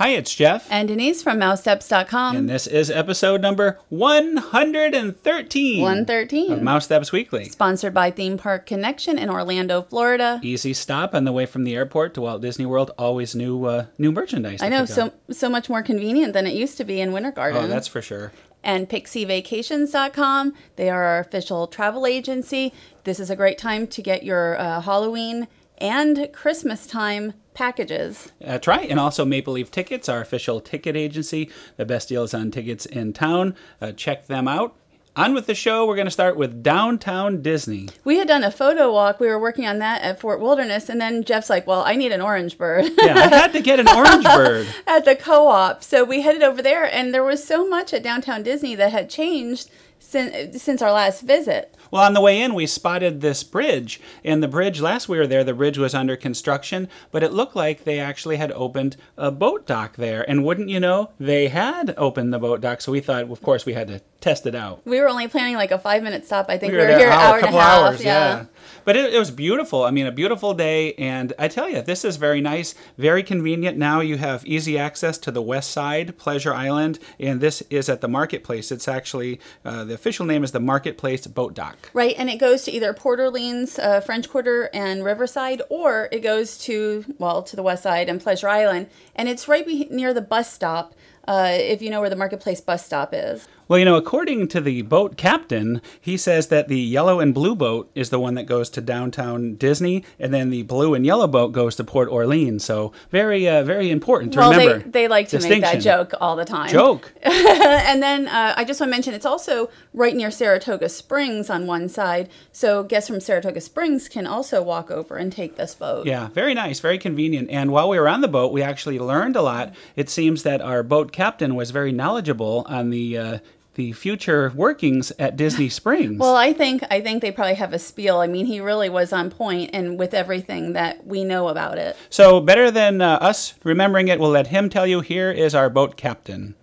Hi, it's Jeff. And Denise from Mousesteps.com. And this is episode number 113. 113. Of Mousesteps Weekly. Sponsored by Theme Park Connection in Orlando, Florida. Easy stop on the way from the airport to Walt Disney World. Always new merchandise. I know, so much more convenient than it used to be in Winter Garden. Oh, that's for sure. And PixieVacations.com. They are our official travel agency. This is a great time to get your Halloween and Christmas time packages. That's right. And also Maple Leaf Tickets, our official ticket agency. The best deals on tickets in town. Check them out. On with the show, we're going to start with Downtown Disney. We had done a photo walk. We were working on that at Fort Wilderness, and then Jeff's like, well, I need an orange bird. Yeah, I had to get an orange bird. At the co-op. So we headed over there, and there was so much at Downtown Disney that had changed since our last visit. Well, on the way in, we spotted this bridge. And the bridge, last we were there, the bridge was under construction, but it looked like they actually had opened a boat dock there. And wouldn't you know, they had opened the boat dock. So we thought, of course, we had to test it out. We were only planning like a 5-minute stop. I think we were there here an hour a couple and a half. Hours, yeah. But it was beautiful. I mean, a beautiful day. And I tell you, this is very nice, very convenient. Now you have easy access to the west side, Pleasure Island. And this is at the Marketplace. It's actually, the official name is the Marketplace Boat Dock. Right. And it goes to either Port Orleans, French Quarter, and Riverside, or it goes to the west side and Pleasure Island. And it's right near the bus stop, if you know where the Marketplace bus stop is. Well, you know, according to the boat captain, he says that the yellow and blue boat is the one that goes to Downtown Disney, and then the blue and yellow boat goes to Port Orleans. So very, very important to remember. They like to make that joke all the time. Joke. And then I just want to mention it's also right near Saratoga Springs on one side. So guests from Saratoga Springs can also walk over and take this boat. Yeah, very nice, very convenient. And while we were on the boat, we actually learned a lot. It seems that our boat captain was very knowledgeable on the future workings at Disney Springs. Well, I think they probably have a spiel. I mean, he really was on point and with everything that we know about it. So better than us remembering it, we'll let him tell you. Here is our boat captain.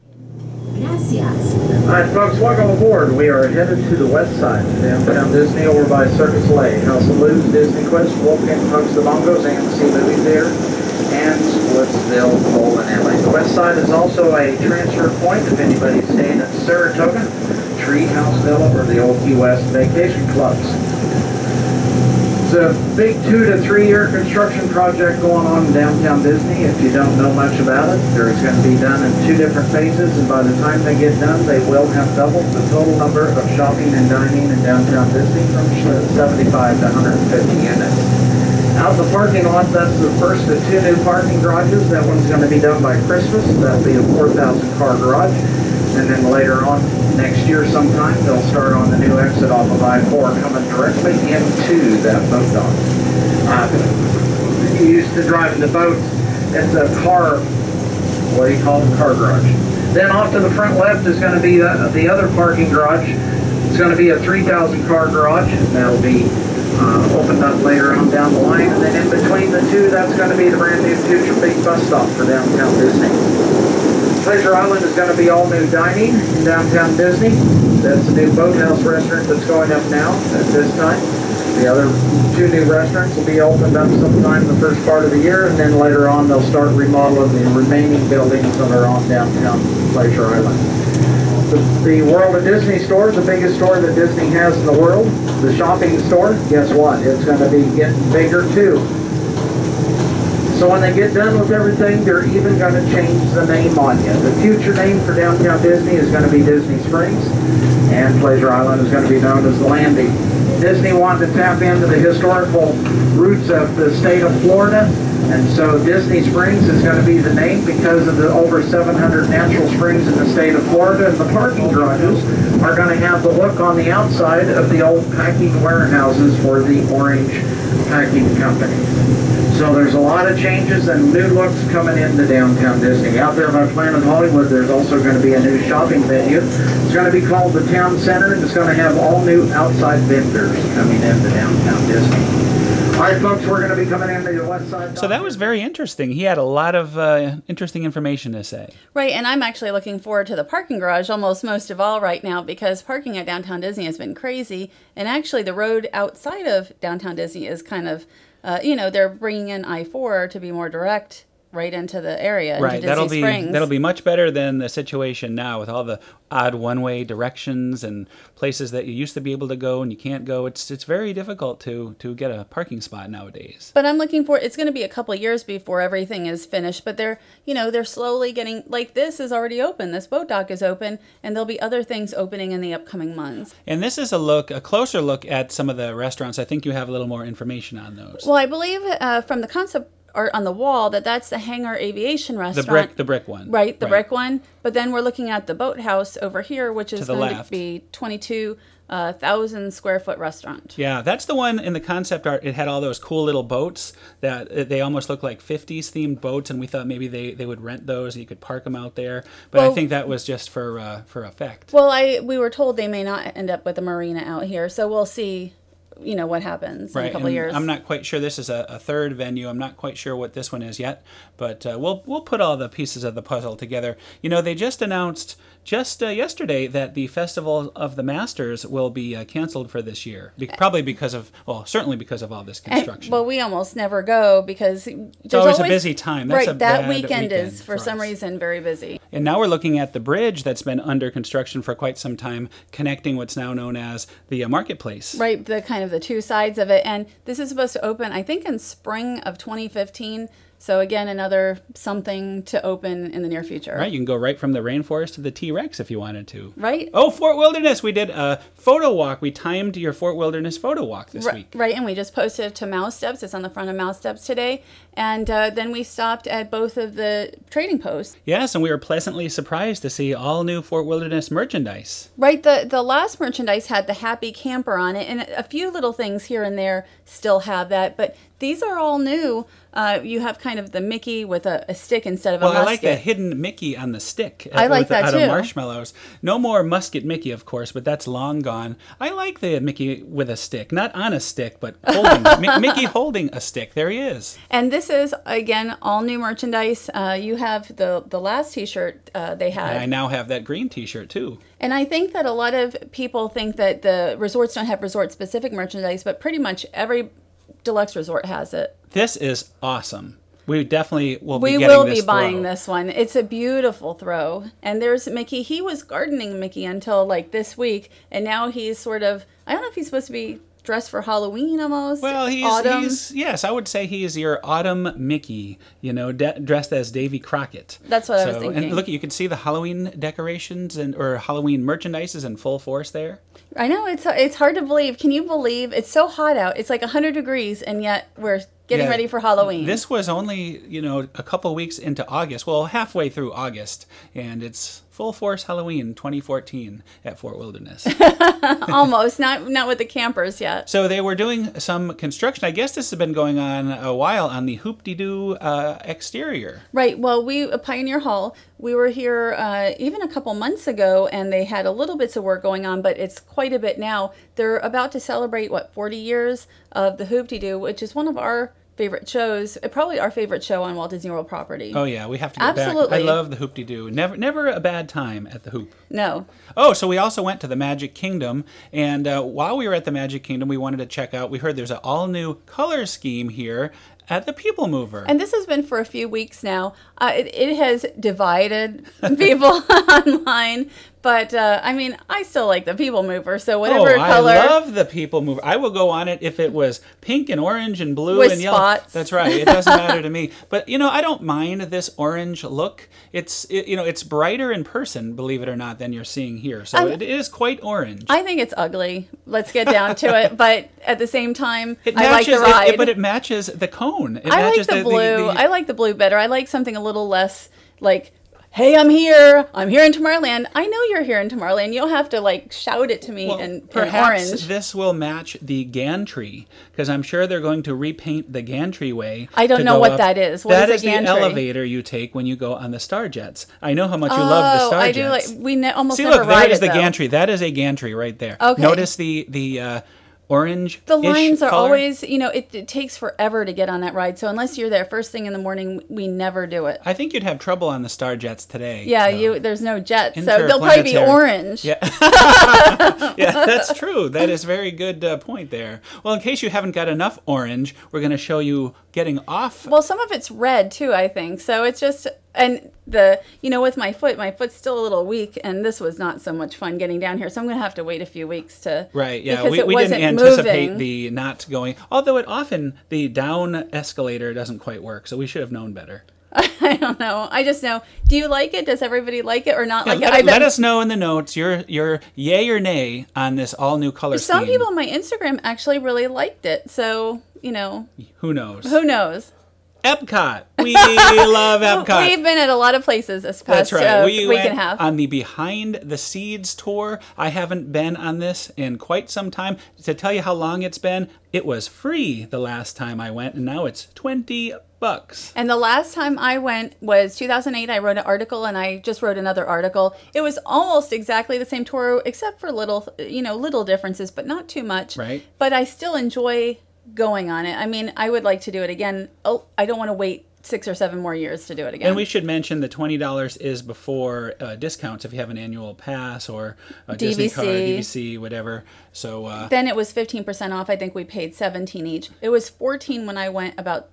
Gracias. All right, folks, welcome aboard. We are headed to the west side of Downtown Disney over by Circus Lake, House of Blues, Disney Quest, Wolfgang Punks the Bongos, AMC Movie Theater, and Splitsville, Bowl, and LA. The west side is also a transfer point if anybody's staying at Saratoga, Treehouse Villa, or the Old Key West Vacation Clubs. It's a big 2 to 3 year construction project going on in Downtown Disney. If you don't know much about it, it's going to be done in 2 different phases, and by the time they get done, they will have doubled the total number of shopping and dining in Downtown Disney from 75 to 150 units. Out in the parking lot, that's the first of 2 new parking garages. That one's going to be done by Christmas. That'll be a 4,000 car garage. And then later on, next year sometime, they'll start on the new exit off of I-4 coming directly into that boat dock. You used to driving the boat, it's a car, what do you call it, car garage. Then off to the front left is going to be the other parking garage. It's going to be a 3,000 car garage. That'll be opened up later on down the line. And then in between the two, that's going to be the brand new future big bus stop for Downtown Disney. Pleasure Island is going to be all new dining in Downtown Disney. That's the new boathouse restaurant that's going up now at this time. The other 2 new restaurants will be opened up sometime the first part of the year, and then later on they'll start remodeling the remaining buildings that are on Downtown Pleasure Island. The World of Disney store is the biggest store that Disney has in the world. The shopping store, guess what? It's going to be getting bigger too. So when they get done with everything, they're even going to change the name on you. The future name for Downtown Disney is going to be Disney Springs, and Pleasure Island is going to be known as the Landing. Disney wanted to tap into the historical roots of the state of Florida, and so Disney Springs is going to be the name because of the over 700 natural springs in the state of Florida, and the parking garages are going to have the look on the outside of the old packing warehouses for the Orange Packing Company. So there's a lot of changes and new looks coming into Downtown Disney. Out there by Planet Hollywood, there's also going to be a new shopping venue. It's going to be called the Town Center, and it's going to have all new outside vendors coming into Downtown Disney. All right, folks, we're going to be coming into the west side. So that was very interesting. He had a lot of interesting information to say. Right, and I'm actually looking forward to the parking garage almost most of all right now, because parking at Downtown Disney has been crazy. And actually the road outside of Downtown Disney is kind of, they're bringing in I-4 to be more direct right into the area, Right, into Disney Springs. that'll be much better than the situation now with all the odd one-way directions and places that you used to be able to go and you can't go. It's very difficult to get a parking spot nowadays. But I'm looking for, it's going to be a couple of years before everything is finished, but they're slowly getting, like this is already open, this boat dock is open, and there'll be other things opening in the upcoming months. And this is a closer look at some of the restaurants. I think you have a little more information on those. Well, I believe from the concept art on the wall that's the Hangar Aviation Restaurant. The brick one. Right, the brick one. But then we're looking at the Boathouse over here, which is going to be 22,000 square foot restaurant. Yeah, that's the one in the concept art. It had all those cool little boats that they almost look like 50s themed boats, and we thought maybe they would rent those and you could park them out there. But I think that was just for effect. Well, we were told they may not end up with a marina out here, so we'll see. What happens in a couple of years. I'm not quite sure. This is a third venue. I'm not quite sure what this one is yet, but we'll put all the pieces of the puzzle together. They just announced yesterday that the Festival of the Masters will be canceled for this year, certainly because of all this construction. Well, we almost never go because it's always a busy time. That's right, that weekend is for some reason very busy. And now we're looking at the bridge that's been under construction for quite some time, connecting what's now known as the marketplace. Right, the kind of the two sides of it, and this is supposed to open, I think, in spring of 2015. So again, another something to open in the near future. Right, you can go right from the rainforest to the T-Rex if you wanted to. Right. Oh, Fort Wilderness! We did a photo walk. We timed your Fort Wilderness photo walk this week. Right, and we just posted it to Mousesteps. It's on the front of Mousesteps today. And then we stopped at both of the trading posts. Yes, and we were pleasantly surprised to see all new Fort Wilderness merchandise. Right, the last merchandise had the Happy Camper on it, and a few little things here and there still have that, but these are all new. You have kind of the Mickey with a stick instead of a musket. Well, I like the hidden Mickey on the stick. I like that too. Out of marshmallows. No more musket Mickey, of course, but that's long gone. I like the Mickey with a stick. Not on a stick, but holding. Mickey holding a stick. There he is. And this is, again, all new merchandise. You have the last T-shirt they had. And I now have that green T-shirt, too. And I think that a lot of people think that the resorts don't have resort-specific merchandise, but pretty much every deluxe resort has it. This is awesome. We definitely will be buying this one. It's a beautiful throw. And there's Mickey. He was gardening Mickey until like this week, and now he's sort of, I don't know if he's supposed to be dressed for Halloween almost. Well, yes, I would say he's your autumn Mickey, dressed as Davy Crockett. That's what I was thinking. And look, you can see the Halloween decorations or Halloween merchandise is in full force there. I know, it's hard to believe. Can you believe it's so hot out? It's like 100 degrees, and yet we're getting ready for Halloween. This was only, a couple weeks into August. Well, halfway through August, and it's full force Halloween 2014 at Fort Wilderness. Almost, not with the campers yet. So they were doing some construction. I guess this has been going on a while on the Hoop-de-Doo exterior. Right. Well, Pioneer Hall, we were here even a couple months ago, and they had a little bits of work going on, but it's quite a bit now. They're about to celebrate, 40 years of the Hoop-de-Doo, which is one of our favorite shows, probably our favorite show on Walt Disney World property. Oh yeah, we have to get back. I love the Hoop-de-Doo. Never a bad time at the Hoop. No. Oh, so we also went to the Magic Kingdom, and while we were at the Magic Kingdom, we wanted to check out, we heard there's an all-new color scheme here at the People Mover. And this has been for a few weeks now. It has divided people online, but I still like the People Mover, so whatever color. I love the People Mover. I will go on it if it was pink and orange and blue with and yellow. Spots. That's right. It doesn't matter to me. But, I don't mind this orange look. It's brighter in person, believe it or not, than you're seeing here. So it is quite orange. I think it's ugly. Let's get down to it. But at the same time, I like the ride. But it matches the cone. I like the blue. I like the blue better. I like something a little less like, hey, I'm here in Tomorrowland. I know you're here in Tomorrowland. You'll have to shout it to me in perhaps orange. This will match the gantry, because I'm sure they're going to repaint the gantry way. I don't know what that is. What is the elevator you take when you go on the Star Jets. I know how much you love the Star Jets. We almost See, never look, ride there is it, the gantry. That is a gantry right there. Okay. Notice the orange. The lines are color. always, it takes forever to get on that ride. So unless you're there first thing in the morning, we never do it. I think you'd have trouble on the Star Jets today. Yeah, so. there's no jets, so they'll probably be orange. Yeah, yeah, that's true. That is a very good point there. Well, in case you haven't got enough orange, we're going to show you getting off. Well, some of it's red too, I think. So it's just, and with my foot's still a little weak, and this was not so much fun getting down here. So I'm going to have to wait a few weeks to. Right. Yeah. We didn't anticipate the not going. Although the down escalator doesn't quite work, so we should have known better. I don't know. I just know. Do you like it? Does everybody like it or not like it? Let us know in the notes your yay or nay on this all new color scheme. Some people on my Instagram actually really liked it. So, Who knows? Who knows? Epcot. We love Epcot. We've been at a lot of places this past week and a half. On the Behind the Seeds tour. I haven't been on this in quite some time. To tell you how long it's been, it was free the last time I went, and now it's $20. And the last time I went was 2008. I wrote an article, and I just wrote another article. It was almost exactly the same tour, except for little differences, but not too much. Right. But I still enjoy going on it. I mean, I would like to do it again. Oh, I don't want to wait 6 or 7 more years to do it again. And we should mention the $20 is before discounts if you have an annual pass or a Disney card, DVC, whatever. So then it was 15% off. I think we paid $17 each. It was $14 when I went about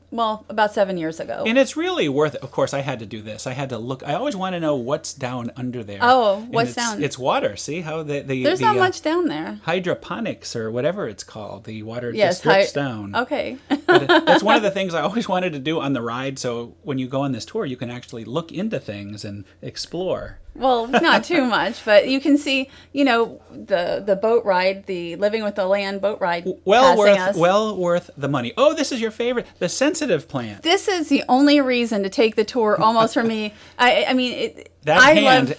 7 years ago. And it's really worth it. Of course, I had to do this. I had to look. I always want to know what's down under there. Oh, what's down? It's water. See how there's not much down there. Hydroponics or whatever it's called. The water just drips down. Okay. But that's one of the things I always wanted to do on the ride. So when you go on this tour, you can actually look into things and explore. Well, not too much, but you can see, the boat ride, the Living with the Land boat ride. Well worth the money. Oh, this is your favorite, the sensitive plant. This is the only reason to take the tour, almost for me. I mean,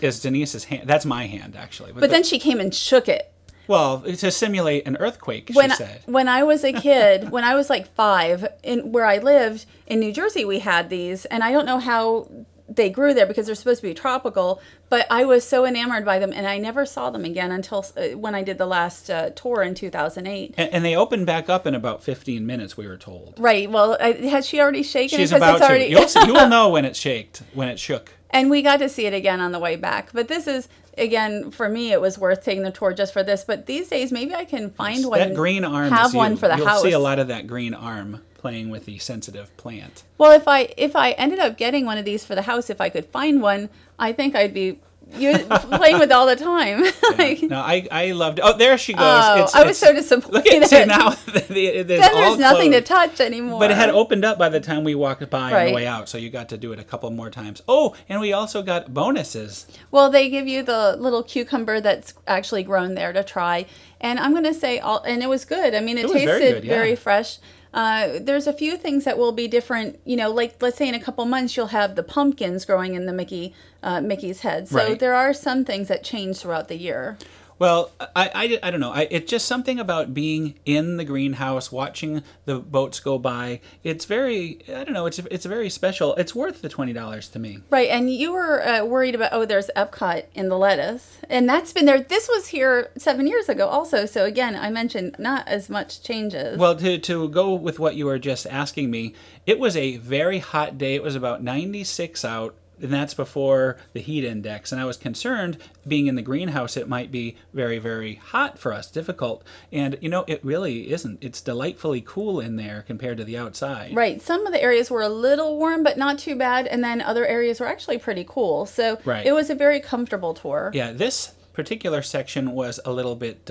is Denise's hand. That's my hand, actually. But then she came and shook it. Well, to simulate an earthquake, she said. When I was a kid, when I was like 5, where I lived in New Jersey, we had these, and I don't know how they grew there because they're supposed to be tropical, but I was so enamored by them, and I never saw them again until when I did the last tour in 2008. And they opened back up in about 15 minutes, we were told. Right. Well, has she already shaken? She's about to. You will know when it shook. And we got to see it again on the way back. But this is, again, for me, it was worth taking the tour just for this. But these days, maybe I can find one. That green arm. Have one for the house. You'll see a lot of that green arm playing with the sensitive plant. Well, if I ended up getting one of these for the house, if I could find one, I think I'd be playing with all the time. Yeah. No, I loved it. Oh, there she goes. Oh, I was so disappointed. Look at it now. There's nothing to touch anymore. But it had opened up by the time we walked by on the way out, so you got to do it a couple more times. Oh, and we also got bonuses. Well, they give you the little cucumber that's actually grown there to try. And I'm going to say, and it was good. I mean, it tasted very fresh. There's a few things that will be different, like let's say in a couple months you'll have the pumpkins growing in the Mickey's head. So there are some things that change throughout the year. Well, I don't know. It's just something about being in the greenhouse, watching the boats go by. It's very, I don't know, it's very special. It's worth the $20 to me. Right, and you were worried about, there's Epcot in the lettuce. And that's been there. This was here 7 years ago also. So again, I mentioned not as much changes. Well, to go with what you were just asking me, it was a very hot day. It was about 96 out. And that's before the heat index. And I was concerned, being in the greenhouse, it might be very, very hot for us, difficult. And, it really isn't. It's delightfully cool in there compared to the outside. Right. Some of the areas were a little warm, but not too bad. And then other areas were actually pretty cool. So It was a very comfortable tour. Yeah, this particular section was a little bit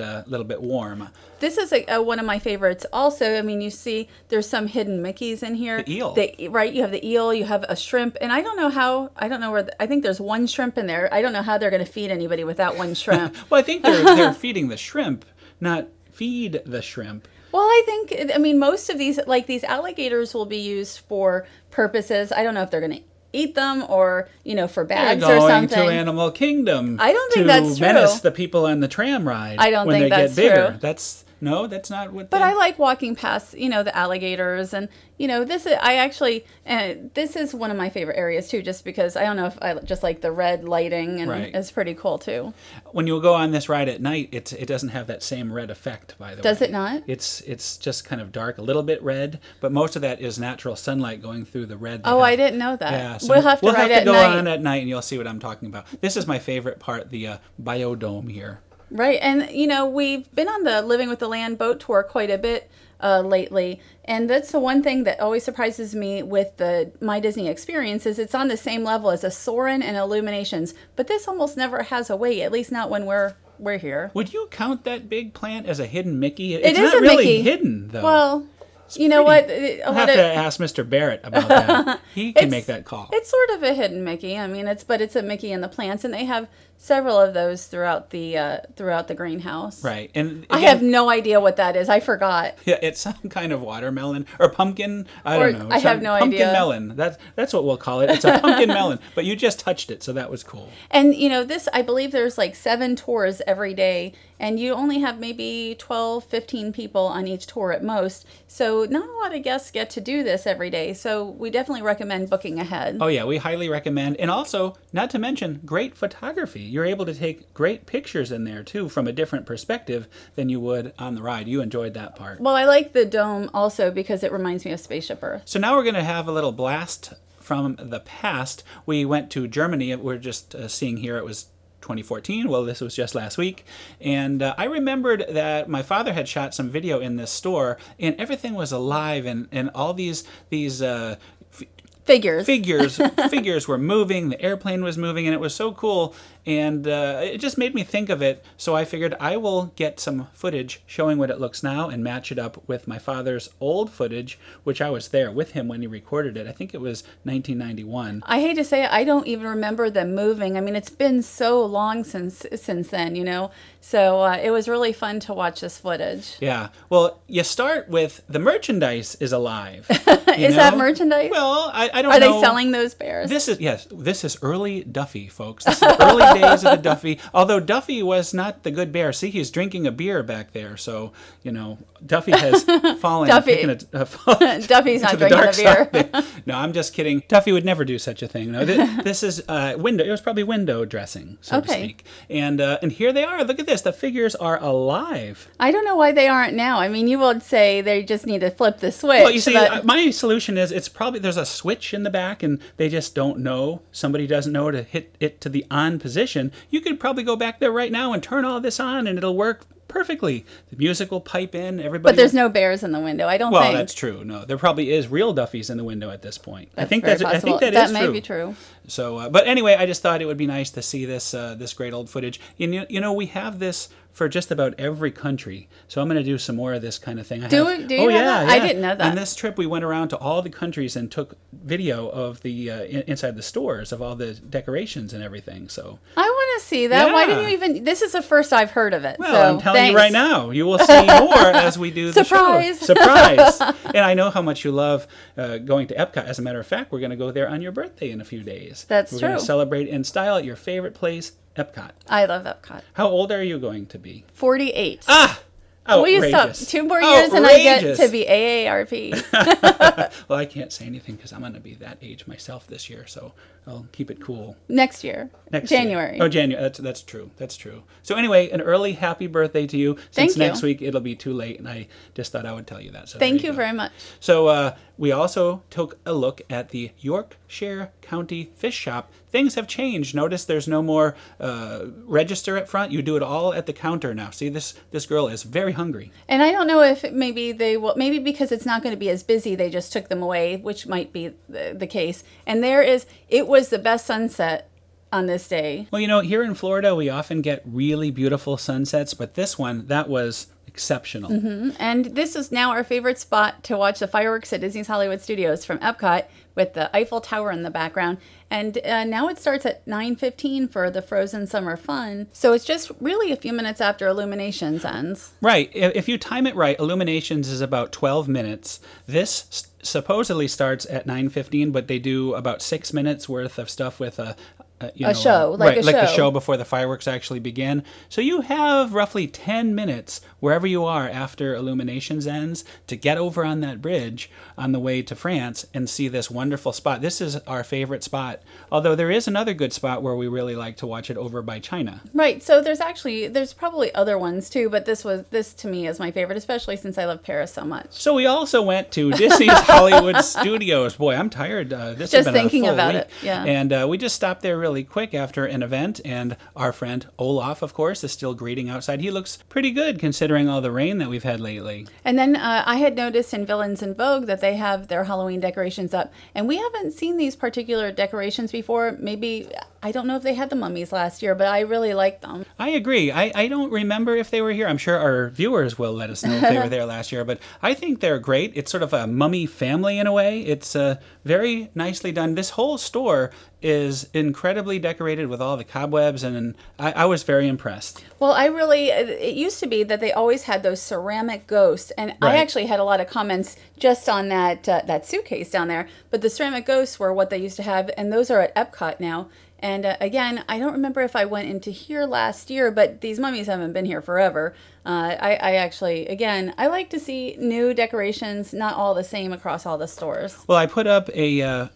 warm. This is one of my favorites. Also, I mean, you see there's some hidden Mickeys in here. The eel. Right, you have the eel, you have a shrimp, and I think there's one shrimp in there. I don't know how they're going to feed anybody with that one shrimp. Well, I think they're feeding the shrimp, not feed the shrimp. Well, I mean, most of these alligators will be used for purposes. I don't know if they're going to eat them or, for bags or something. They're going to Animal Kingdom. I don't think that's true. To menace the people on the tram ride. I don't think that's when they get bigger. true. That's No, that's not what. But I like walking past, the alligators, and this is one of my favorite areas too, just because I don't know if I just like the red lighting, and it's pretty cool too. When you go on this ride at night, it doesn't have that same red effect, by the way. Does it not? It's just kind of dark, a little bit red, but most of that is natural sunlight going through the red. Oh, I didn't know that. Yeah, so we'll have to go on at night, and you'll see what I'm talking about. This is my favorite part, the biodome here. Right, and we've been on the Living with the Land boat tour quite a bit lately, and that's the one thing that always surprises me with the My Disney experience is it's on the same level as a Soarin' and Illuminations, but this almost never has a wait, at least not when we're here. Would you count that big plant as a hidden Mickey? It's not a really Mickey. Hidden, though. Well, you know what? I'll have to ask Mr. Barrett about that. He can make that call. It's sort of a hidden Mickey. I mean, it's a Mickey in the plants, and they have several of those throughout the greenhouse. Right, and again, I have no idea what that is. I forgot. Yeah, it's some kind of watermelon or pumpkin. I don't know. I have no pumpkin idea. Melon. That's what we'll call it. It's a pumpkin melon. But you just touched it, so that was cool. And this, I believe there's like 7 tours every day, and you only have maybe 12, 15 people on each tour at most. So not a lot of guests get to do this every day. So we definitely recommend booking ahead. Oh yeah, we highly recommend. And also, not to mention, great photography. You're able to take great pictures in there too, from a different perspective than you would on the ride. You enjoyed that part. Well, I like the dome also because it reminds me of Spaceship Earth. So now we're going to have a little blast from the past. We went to Germany. We're just seeing here it was 2014. Well, this was just last week. And I remembered that my father had shot some video in this store, and everything was alive, and all these figures were moving. The airplane was moving, and it was so cool. And it just made me think of it. So I figured I will get some footage showing what it looks now and match it up with my father's old footage, which I was there with him when he recorded it. I think it was 1991. I hate to say it, I don't even remember them moving. I mean, it's been so long since then, So it was really fun to watch this footage. Yeah. Well, you start with the merchandise is alive. Is that merchandise? Well, I don't know. Are they selling those bears? This is early Duffy, folks. This is early days of the Duffy. Although Duffy was not the good bear. See, he's drinking a beer back there. So, Duffy has fallen. Duffy's not drinking a beer. No, I'm just kidding. Duffy would never do such a thing. No, this is window. It was probably window dressing, so to speak. And here they are. Look at this. The figures are alive. I don't know why they aren't now. I mean, you would say they just need to flip the switch. Well, you see, my solution is it's probably there's a switch in the back and they just don't know. Somebody doesn't know to hit it to the on position. You could probably go back there right now and turn all this on and it'll work perfectly. The music will pipe in. Everybody. But there's no bears in the window. I don't think. Well, that's true. No, there probably is real Duffies in the window at this point. I think that is true. That may be true. So, but anyway, I just thought it would be nice to see this great old footage. We have this for just about every country. So I'm going to do some more of this kind of thing. Do you know that? I didn't know that. On this trip, we went around to all the countries and took video of the inside the stores of all the decorations and everything. So I want to see that. Yeah. Why didn't you even? This is the first I've heard of it. Well, so I'm telling you right now. You will see more as we do the Surprise. show. Surprise! And I know how much you love going to Epcot. As a matter of fact, we're going to go there on your birthday in a few days. That's true. We're going to celebrate in style at your favorite place, Epcot. I love Epcot. How old are you going to be? 48. Ah! Will you stop? 2 more years and I get to be AARP. Well, I can't say anything because I'm going to be that age myself this year, so I'll keep it cool. Next year. January. Oh, January. That's true. That's true. So anyway, an early happy birthday to you. Since next week it'll be too late, and I just thought I would tell you that. So Thank you very much. So we also took a look at the Yorkshire County Fish Shop. Things have changed. Notice there's no more register at front. You do it all at the counter now. See, this girl is very hungry. And I don't know if maybe maybe because it's not going to be as busy, they just took them away, which might be the case. And it was the best sunset on this day. Well, here in Florida, we often get really beautiful sunsets, but this one, that was exceptional. Mm-hmm. And this is now our favorite spot to watch the fireworks at Disney's Hollywood Studios from Epcot with the Eiffel Tower in the background. And now it starts at 9:15 for the Frozen Summer Fun. So it's just really a few minutes after Illuminations ends. Right. If you time it right, Illuminations is about 12 minutes. This supposedly starts at 9:15, but they do about 6 minutes worth of stuff with show, like the show before the fireworks actually begin. So you have roughly 10 minutes wherever you are after Illuminations ends to get over on that bridge on the way to France and see this wonderful spot. This is our favorite spot, although there is another good spot where we really like to watch it over by China. Right. So there's probably other ones too, but this to me is my favorite, especially since I love Paris so much. So we also went to Disney's Hollywood Studios. Boy, I'm tired. This has just been thinking a full about week. it. Yeah. And we just stopped there really quick after an event, and our friend Olaf, of course, is still greeting outside. He looks pretty good considering all the rain that we've had lately. And then I had noticed in Villains in Vogue that they have their Halloween decorations up, and we haven't seen these particular decorations before. Maybe, I don't know if they had the mummies last year, but I really like them. I agree. I don't remember if they were here. I'm sure our viewers will let us know if they were there last year, but I think they're great. It's sort of a mummy family in a way. It's very nicely done. This whole store is incredibly decorated with all the cobwebs, and I was very impressed. Well, it used to be that they always had those ceramic ghosts, and Right. I actually had a lot of comments just on that suitcase down there, but the ceramic ghosts were what they used to have, and those are at Epcot now. And again, I don't remember if I went into here last year, but these mummies haven't been here forever. I actually, again, I like to see new decorations, not all the same across all the stores. Well, I put up a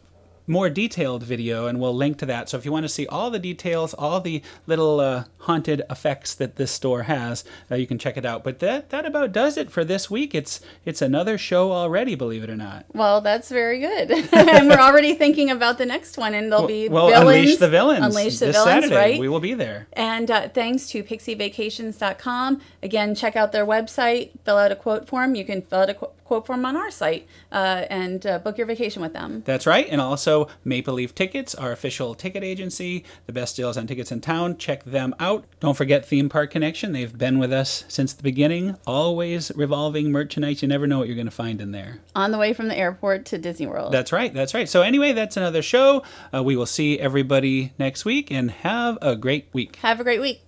more detailed video, and we'll link to that. So if you want to see all the details, all the little haunted effects that this store has, you can check it out. But that about does it for this week. It's another show already, believe it or not. Well, that's very good. And we're already thinking about the next one, and there'll be villains. Unleash the Villains. Unleash the this Villains, Saturday. right? We will be there. And thanks to pixievacations.com. Again, check out their website, fill out a quote form. You can fill out a quote form on our site and book your vacation with them. That's right. And also Maple Leaf Tickets, our official ticket agency, the best deals on tickets in town. Check them out. Don't forget Theme Park Connection. They've been with us since the beginning. Always revolving merchandise. You never know what you're going to find in there. On the way from the airport to Disney World. That's right. That's right. So anyway, that's another show. We will see everybody next week, and have a great week. Have a great week.